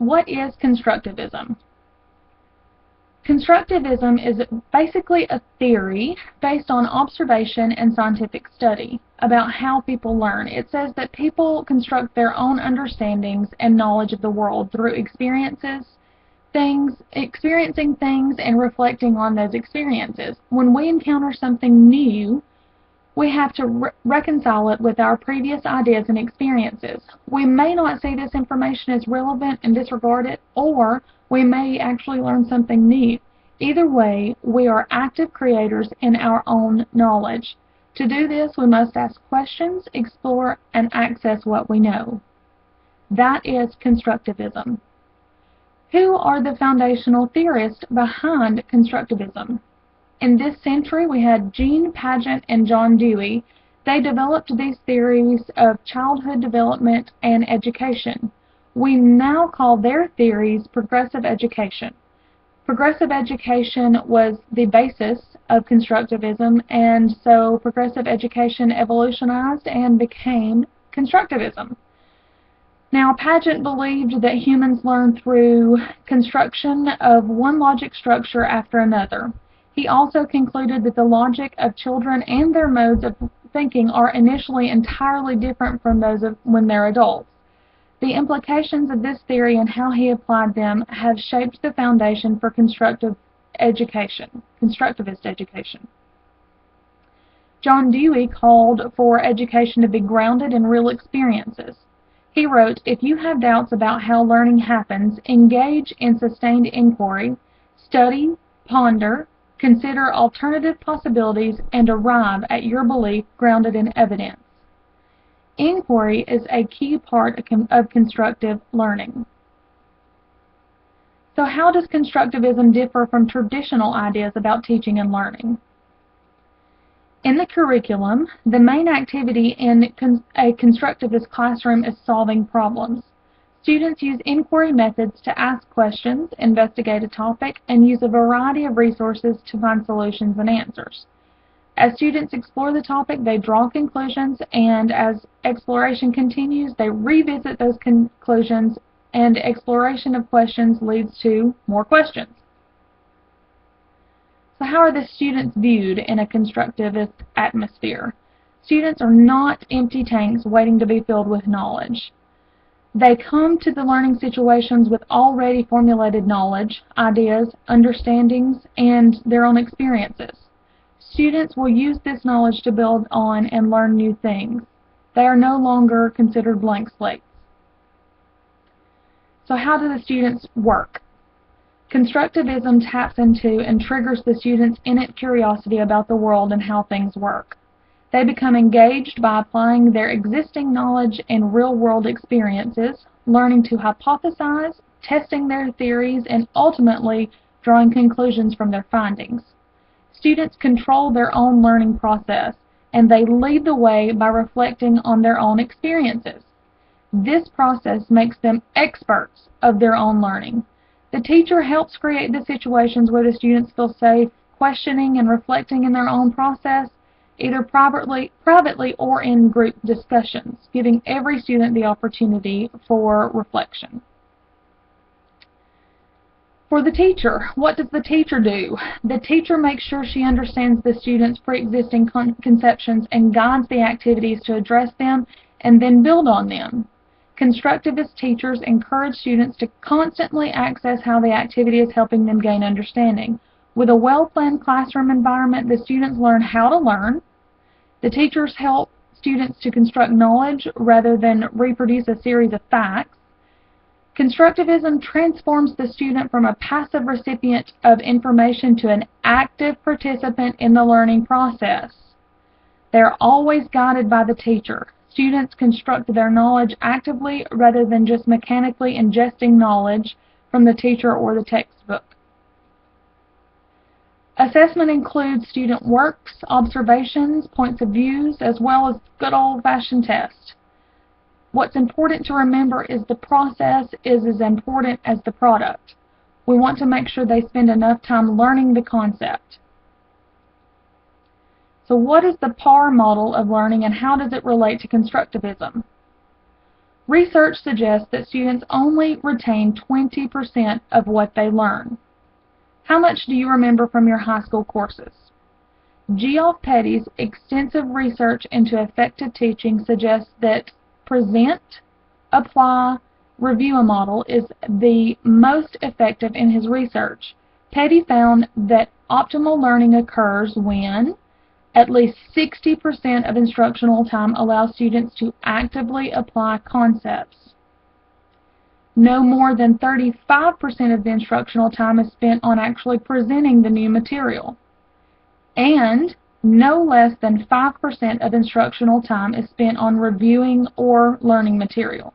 what is constructivism? Constructivism is basically a theory based on observation and scientific study about how people learn. It says that people construct their own understandings and knowledge of the world through experiencing things and reflecting on those experiences. When we encounter something new, we have to reconcile it with our previous ideas and experiences. We may not see this information as relevant and disregard it, or we may actually learn something new. Either way, we are active creators in our own knowledge. To do this, we must ask questions, explore, and access what we know. That is constructivism. Who are the foundational theorists behind constructivism? In this century, we had Jean Piaget and John Dewey. They developed these theories of childhood development and education. We now call their theories progressive education. Progressive education was the basis of constructivism, and so progressive education evolutionized and became constructivism. Now, Piaget believed that humans learn through construction of one logic structure after another. He also concluded that the logic of children and their modes of thinking are initially entirely different from those of when they're adults. The implications of this theory and how he applied them have shaped the foundation for constructivist education. John Dewey called for education to be grounded in real experiences. He wrote, "If you have doubts about how learning happens, engage in sustained inquiry, study, ponder, consider alternative possibilities, and arrive at your belief grounded in evidence." Inquiry is a key part of constructive learning. So how does constructivism differ from traditional ideas about teaching and learning? In the curriculum, the main activity in a constructivist classroom is solving problems. Students use inquiry methods to ask questions, investigate a topic, and use a variety of resources to find solutions and answers. As students explore the topic, they draw conclusions, and as exploration continues, they revisit those conclusions, and exploration of questions leads to more questions. So how are the students viewed in a constructivist atmosphere? Students are not empty tanks waiting to be filled with knowledge. They come to the learning situations with already formulated knowledge, ideas, understandings, and their own experiences. Students will use this knowledge to build on and learn new things. They are no longer considered blank slates. So how do the students work? Constructivism taps into and triggers the students' innate curiosity about the world and how things work. They become engaged by applying their existing knowledge and real-world experiences, learning to hypothesize, testing their theories, and ultimately drawing conclusions from their findings. Students control their own learning process, and they lead the way by reflecting on their own experiences. This process makes them experts of their own learning. The teacher helps create the situations where the students feel safe questioning and reflecting in their own process, either privately or in group discussions, giving every student the opportunity for reflection. For the teacher, what does the teacher do? The teacher makes sure she understands the students' pre-existing conceptions and guides the activities to address them and then build on them. Constructivist teachers encourage students to constantly access how the activity is helping them gain understanding. With a well-planned classroom environment, the students learn how to learn. The teachers help students to construct knowledge rather than reproduce a series of facts. Constructivism transforms the student from a passive recipient of information to an active participant in the learning process. They are always guided by the teacher. Students construct their knowledge actively rather than just mechanically ingesting knowledge from the teacher or the textbook. Assessment includes student works, observations, points of views, as well as good old-fashioned tests. What's important to remember is the process is as important as the product. We want to make sure they spend enough time learning the concept. So what is the PAR model of learning and how does it relate to constructivism? Research suggests that students only retain 20% of what they learn. How much do you remember from your high school courses? Geoff Petty's extensive research into effective teaching suggests that present, apply, review a model is the most effective in his research. Petty found that optimal learning occurs when at least 60% of instructional time allows students to actively apply concepts. No more than 35% of the instructional time is spent on actually presenting the new material. And no less than 5% of instructional time is spent on reviewing or learning material.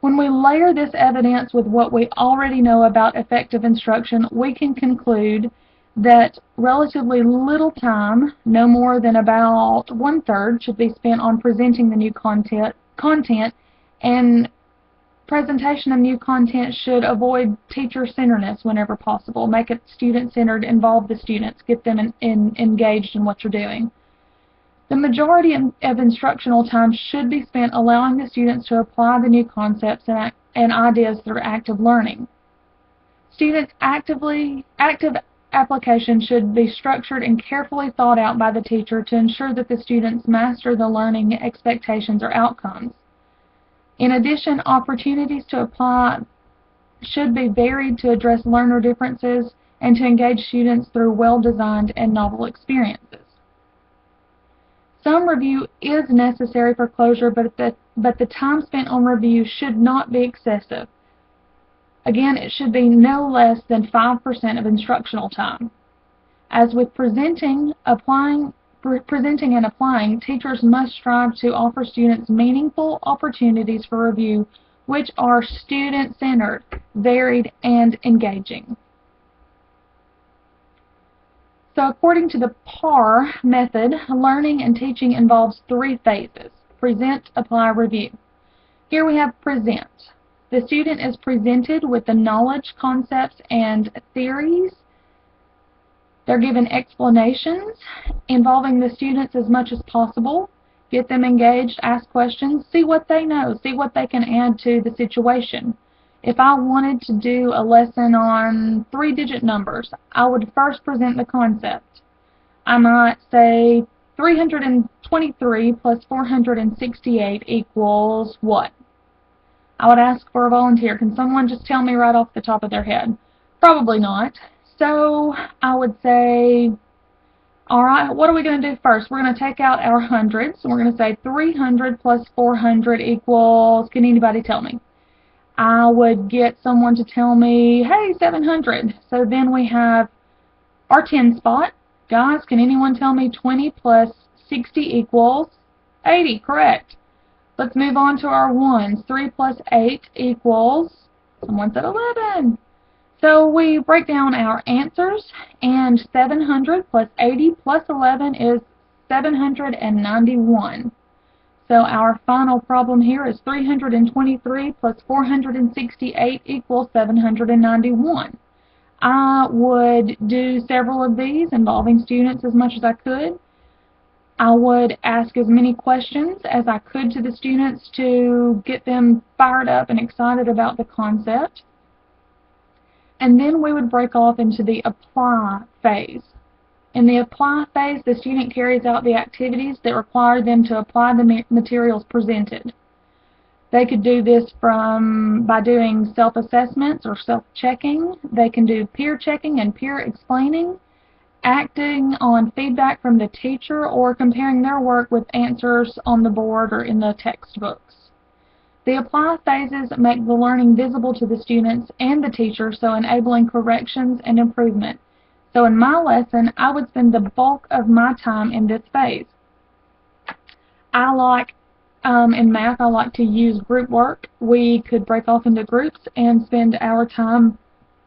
When we layer this evidence with what we already know about effective instruction, we can conclude that relatively little time, no more than about 1/3, should be spent on presenting the new content, and presentation of new content should avoid teacher-centeredness whenever possible. Make it student-centered, involve the students, get them engaged in what you're doing. The majority of instructional time should be spent allowing the students to apply the new concepts and ideas through active learning. Students' active application should be structured and carefully thought out by the teacher to ensure that the students master the learning expectations or outcomes. In addition, opportunities to apply should be varied to address learner differences and to engage students through well-designed and novel experiences. Some review is necessary for closure, but the time spent on review should not be excessive. Again, it should be no less than 5% of instructional time. As with presenting and applying, teachers must strive to offer students meaningful opportunities for review which are student-centered, varied, and engaging. So according to the PAR method, learning and teaching involves 3 phases: present, apply, review. Here we have present. The student is presented with the knowledge, concepts, and theories. They're given explanations involving the students as much as possible. Get them engaged, ask questions, see what they know, see what they can add to the situation. If I wanted to do a lesson on 3-digit numbers, I would first present the concept. I might say 323 plus 468 equals what? I would ask for a volunteer. Can someone just tell me right off the top of their head? Probably not. So I would say, all right, what are we going to do first? We're going to take out our hundreds. We're going to say 300 plus 400 equals, can anybody tell me? I would get someone to tell me, hey, 700. So then we have our 10 spot. Guys, can anyone tell me 20 plus 60 equals 80? Correct. Let's move on to our ones. 3 plus 8 equals, someone said 11. So we break down our answers, and 700 plus 80 plus 11 is 791. So our final problem here is 323 plus 468 equals 791. I would do several of these involving students as much as I could. I would ask as many questions as I could to the students to get them fired up and excited about the concept. And then we would break off into the apply phase. In the apply phase, the student carries out the activities that require them to apply the materials presented. They could do this by doing self-assessments or self-checking. They can do peer checking and peer explaining, acting on feedback from the teacher, or comparing their work with answers on the board or in the textbooks. The apply phases make the learning visible to the students and the teacher, so enabling corrections and improvement. So in my lesson, I would spend the bulk of my time in this phase. In math, I like to use group work. We could break off into groups and spend our time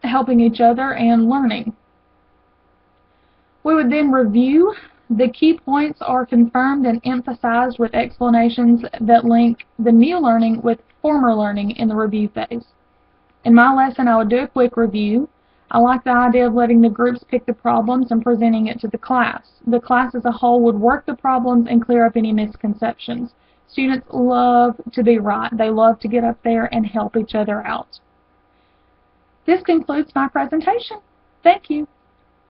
helping each other and learning. We would then review. The key points are confirmed and emphasized with explanations that link the new learning with former learning in the review phase. In my lesson, I would do a quick review. I like the idea of letting the groups pick the problems and presenting it to the class. The class as a whole would work the problems and clear up any misconceptions. Students love to be right. They love to get up there and help each other out. This concludes my presentation. Thank you.